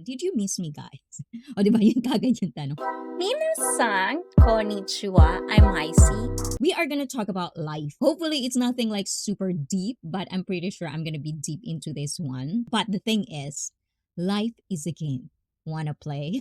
did you miss me, guys? O, di ba? Yung kagad yung tanong. Minasan, konnichiwa, I'm ICEE. We are gonna talk about life. Hopefully, it's nothing like super deep, but I'm pretty sure I'm gonna be deep into this one. But the thing is, life is a game. Wanna play?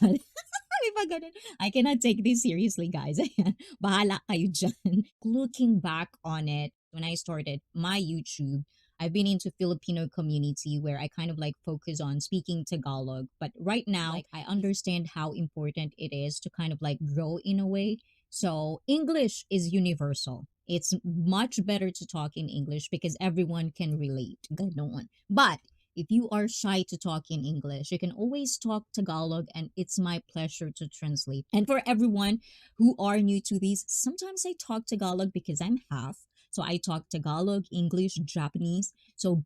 I cannot take this seriously, guys. Ayan. Bahala kayo dyan. Looking back on it, when I started my YouTube, I've been into Filipino community where I kind of like focus on speaking Tagalog. But right now, like, I understand how important it is to kind of like grow in a way. So English is universal. It's much better to talk in English because everyone can relate. Ganon. But if you are shy to talk in English, you can always talk Tagalog, and it's my pleasure to translate. And for everyone who are new to these, sometimes I talk Tagalog because I'm half. So I talk Tagalog, English, Japanese. So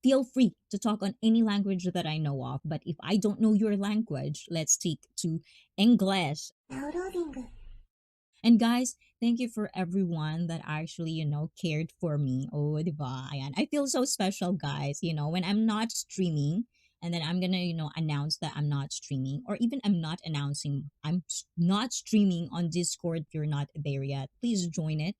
feel free to talk on any language that I know of. But if I don't know your language, let's stick to English. And guys, thank you for everyone that actually, cared for me. Oh, diba? Ayan. I feel so special, guys. When I'm not streaming, and then I'm gonna, announce that I'm not streaming, or even I'm not announcing not streaming on Discord. If you're not there yet, please join it.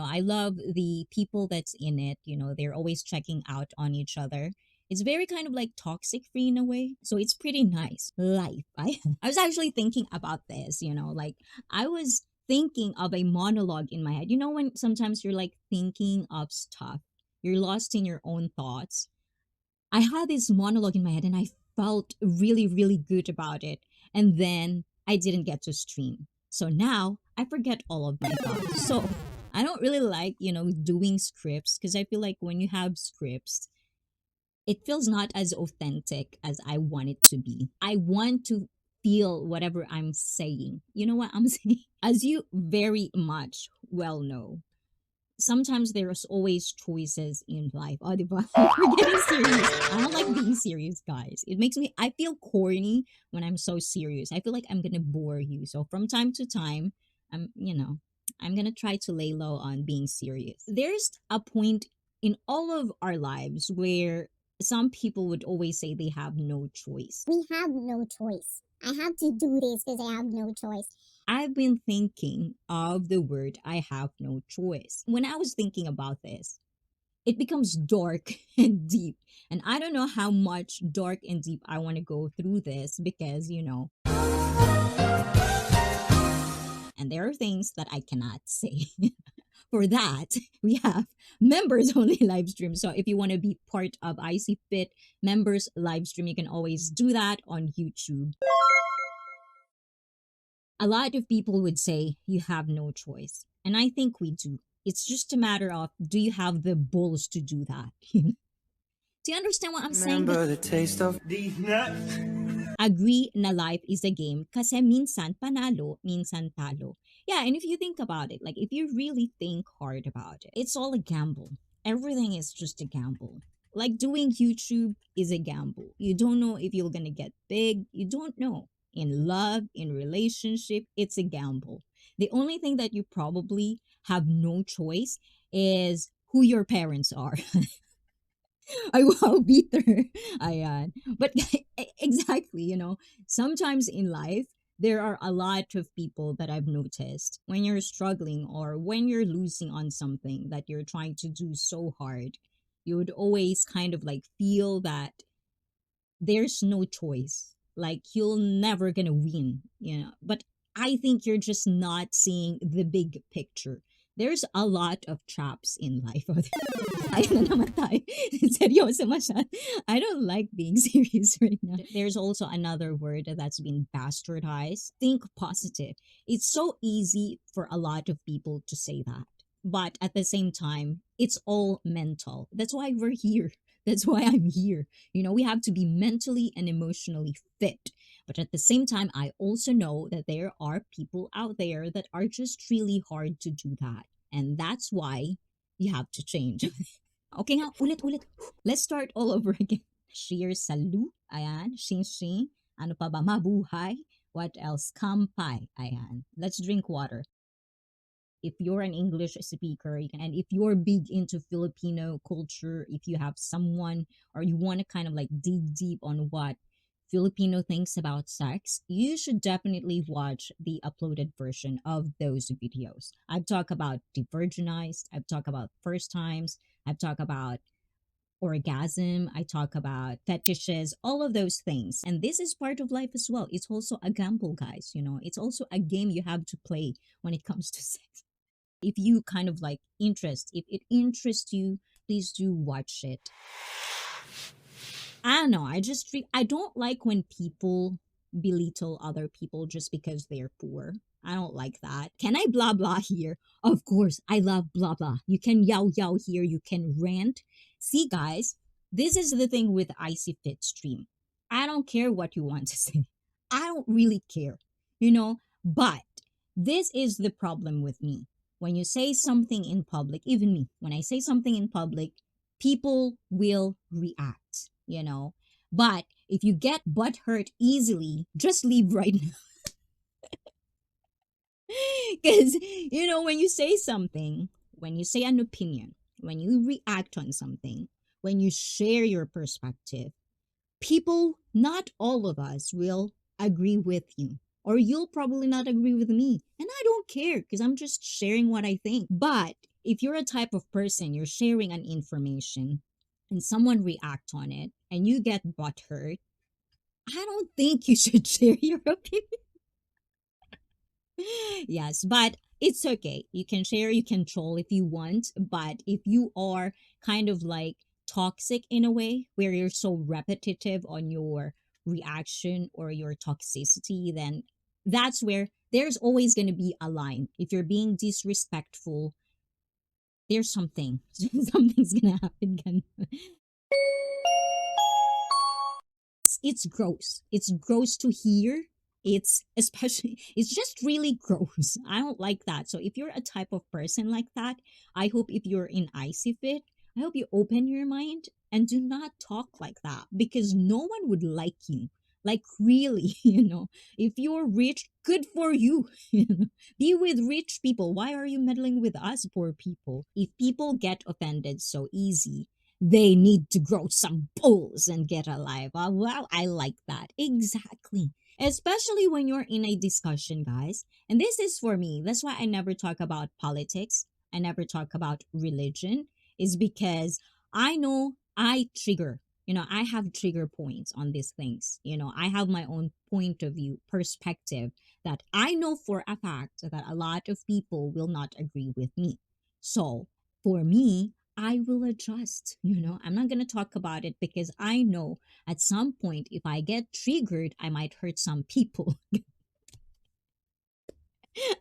I love the people that's in it. They're always checking out on each other. It's very kind of like toxic free in a way. So it's pretty nice. Life. I was actually thinking about this, like I was thinking of a monologue in my head. When sometimes you're like thinking of stuff, you're lost in your own thoughts. I had this monologue in my head and I felt really, really good about it. And then I didn't get to stream. So now I forget all of my thoughts. So I don't really like, doing scripts because I feel like when you have scripts, it feels not as authentic as I want it to be. I want to feel whatever I'm saying. You know what I'm saying? As you very much well know, sometimes there's always choices in life. Oh, diba? We're getting serious. I don't like being serious, guys. I feel corny when I'm so serious. I feel like I'm gonna bore you. So from time to time, I'm gonna try to lay low on being serious. There's a point in all of our lives where some people would always say they have no choice. We have no choice. I have to do this because I have no choice. I've been thinking of the word I have no choice. When I was thinking about this, it becomes dark and deep. And I don't know how much dark and deep I want to go through this because, and there are things that I cannot say. For that, we have members only live stream. So if you want to be part of ICEE Fit members live stream, you can always do that on YouTube. A lot of people would say you have no choice. And I think we do. It's just a matter of, do you have the balls to do that? Do you understand what I'm saying? Remember the taste of these nuts? Agree na life is a game kasi minsan panalo, minsan talo. Yeah, and if you think about it, like if you really think hard about it, it's all a gamble. Everything is just a gamble. Like doing YouTube is a gamble. You don't know if you're gonna get big. You don't know. In love, in relationship, it's a gamble. The only thing that you probably have no choice is who your parents are. Ay, wow, bitter. Ayan. But exactly, sometimes in life, there are a lot of people that I've noticed when you're struggling or when you're losing on something that you're trying to do so hard, you would always kind of like feel that there's no choice. Like you're never gonna win, But I think you're just not seeing the big picture. There's a lot of traps in life. Ayun na naman tayo. Seryoso masyad. I don't like being serious right now. There's also another word that's been bastardized. Think positive. It's so easy for a lot of people to say that. But at the same time, it's all mental. That's why we're here. That's why I'm here. We have to be mentally and emotionally fit. But at the same time, I also know that there are people out there that are just really hard to do that. And that's why you have to change. Okay nga, ulit. Let's start all over again. Cheers, salut. Ayan, shing. Ano pa ba? Mabuhay. What else? Kampay. Ayan. Let's drink water. If you're an English speaker, and if you're big into Filipino culture, if you have someone or you want to kind of like dig deep on what Filipino things about sex, you should definitely watch the uploaded version of those videos. I've talked about devirginized, I've talked about first times, I've talked about orgasm, I talk about fetishes, all of those things. And this is part of life as well. It's also a gamble, guys. It's also a game you have to play when it comes to sex. If you kind of like if it interests you, please do watch it. I don't know. I don't like when people belittle other people just because they're poor. I don't like that. Can I blah blah here? Of course, I love blah blah. You can yell yell here. You can rant. See, guys, this is the thing with Icy Fit Stream. I don't care what you want to say. I don't really care, But this is the problem with me. When you say something in public, even me, when I say something in public, people will react. But if you get butt hurt easily, just leave right now. Because, when you say something, when you say an opinion, when you react on something, when you share your perspective, people, not all of us, will agree with you. Or you'll probably not agree with me. And I don't care because I'm just sharing what I think. But if you're a type of person, you're sharing an information and someone react on it and you get butt hurt, I don't think you should share your opinion. Yes, but it's okay. You can share, you can troll if you want, but if you are kind of like toxic in a way where you're so repetitive on your reaction or your toxicity, then that's where there's always going to be a line. If you're being disrespectful, there's something's going to happen again. It's gross. It's gross to hear. It's just really gross. I don't like that. So if you're a type of person like that, I hope if you're in Icy Fit, I hope you open your mind and do not talk like that because no one would like you. Like really, if you're rich, good for you. Be with rich people. Why are you meddling with us poor people? If people get offended so easy, they need to grow some balls and get alive. Wow, I like that. Exactly. Especially when you're in a discussion, guys. And this is for me. That's why I never talk about politics. I never talk about religion. Is because I know I trigger. I have trigger points on these things. I have my own point of view, perspective that I know for a fact that a lot of people will not agree with me. So for me, I will adjust. I'm not going to talk about it because I know at some point, if I get triggered, I might hurt some people.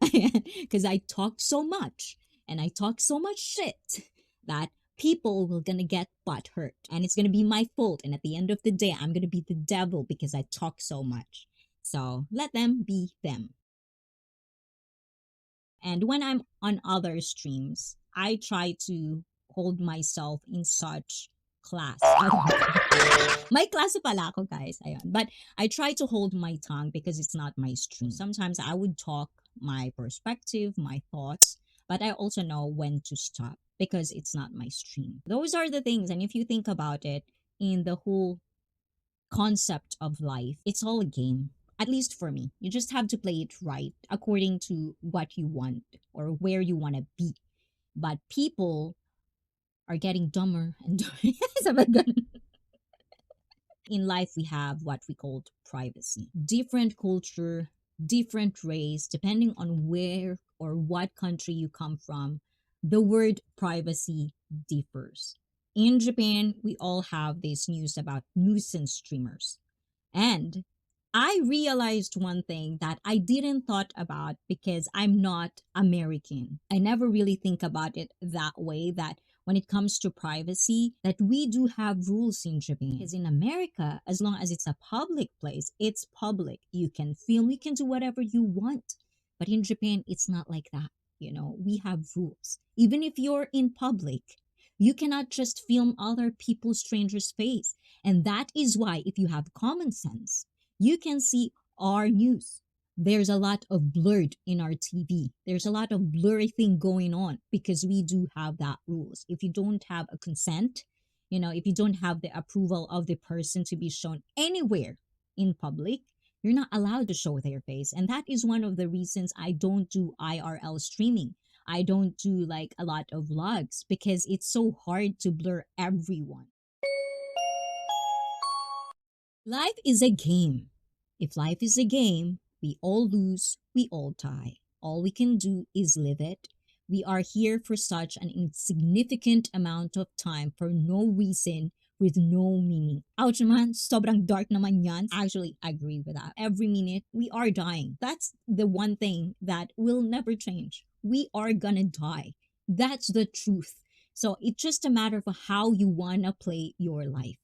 Because I talk so much and I talk so much shit that people will gonna get butt hurt and it's gonna be my fault. And at the end of the day, I'm gonna be the devil because I talk so much. So let them be them. And when I'm on other streams, I try to hold myself in such class. May klase pala ako, guys. Ayun. But I try to hold my tongue because it's not my stream. Sometimes I would talk my perspective, my thoughts, but I also know when to stop because it's not my stream. Those are the things. And if you think about it, in the whole concept of life, it's all a game. At least for me. You just have to play it right according to what you want or where you want to be. But people are getting dumber and dumber. In life, we have what we call privacy. Different culture, different race, depending on where or what country you come from, the word privacy differs. In Japan, we all have this news about nuisance streamers. And I realized one thing that I didn't thought about because I'm not American. I never really think about it that way, that when it comes to privacy, that we do have rules in Japan. Because in America, as long as it's a public place, it's public. You can film, you can do whatever you want. But in Japan, it's not like that. We have rules. Even if you're in public, you cannot just film other people's strangers' face. And that is why, if you have common sense, you can see our news. There's a lot of blurred in our TV. There's a lot of blurry thing going on because we do have that rules. If you don't have a consent, if you don't have the approval of the person to be shown anywhere in public, you're not allowed to show their face. And that is one of the reasons I don't do IRL streaming. I don't do like a lot of vlogs because it's so hard to blur everyone. Life is a game. If life is a game, we all lose, we all die. All we can do is live it. We are here for such an insignificant amount of time for no reason with no meaning. Ouch naman, sobrang dark naman yan. Actually, I agree with that. Every minute, we are dying. That's the one thing that will never change. We are gonna die. That's the truth. So it's just a matter of how you wanna play your life,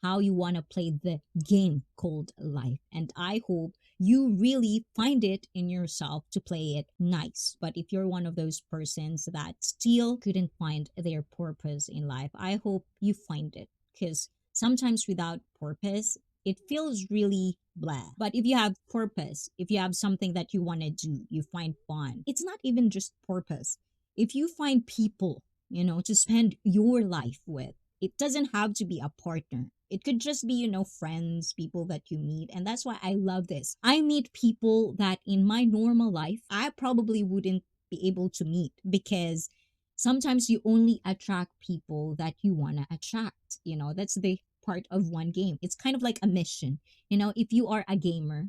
how you want to play the game called life. And I hope you really find it in yourself to play it nice. But if you're one of those persons that still couldn't find their purpose in life, I hope you find it, because sometimes without purpose, it feels really blah. But if you have purpose, if you have something that you want to do, you find fun, it's not even just purpose. If you find people, to spend your life with, it doesn't have to be a partner. It could just be, friends, people that you meet. And that's why I love this. I meet people that in my normal life, I probably wouldn't be able to meet, because sometimes you only attract people that you want to attract. That's the part of one game. It's kind of like a mission. If you are a gamer,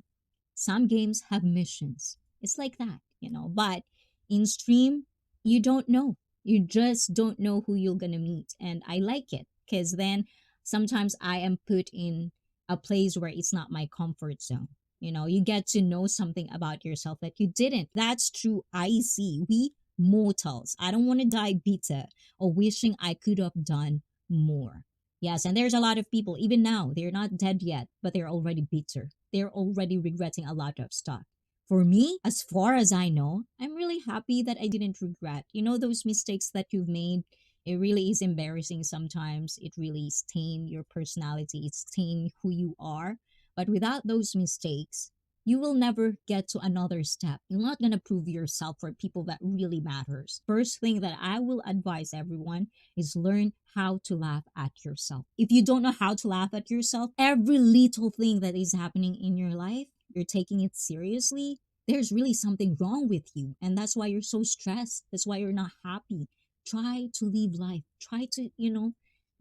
some games have missions. It's like that. But in stream, you don't know. You just don't know who you're going to meet. And I like it, because then sometimes I am put in a place where it's not my comfort zone. You get to know something about yourself that you didn't. That's true ICEE. We mortals, I don't want to die bitter or wishing I could have done more. Yes, and there's a lot of people, even now, they're not dead yet, but they're already bitter. They're already regretting a lot of stuff. For me, as far as I know, I'm really happy that I didn't regret. Those mistakes that you've made, it really is embarrassing sometimes. It really stain your personality. It stain who you are. But without those mistakes, you will never get to another step. You're not going to prove yourself for people that really matters. First thing that I will advise everyone is learn how to laugh at yourself. If you don't know how to laugh at yourself, every little thing that is happening in your life, you're taking it seriously, there's really something wrong with you. And that's why you're so stressed. That's why you're not happy. Try to live life. Try to,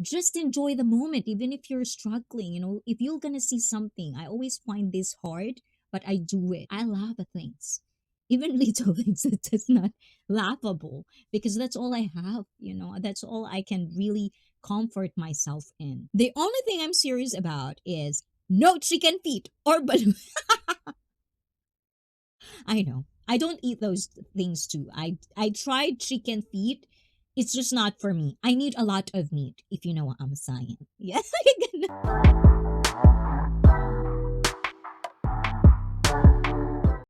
just enjoy the moment, even if you're struggling. If you're going to see something, I always find this hard, but I do it. I laugh at things. Even little things, it's not laughable, because that's all I have. That's all I can really comfort myself in. The only thing I'm serious about is no chicken feet or balloon. I know. I don't eat those things too. I tried chicken feet. It's just not for me. I need a lot of meat, if you know what I'm saying. Yes.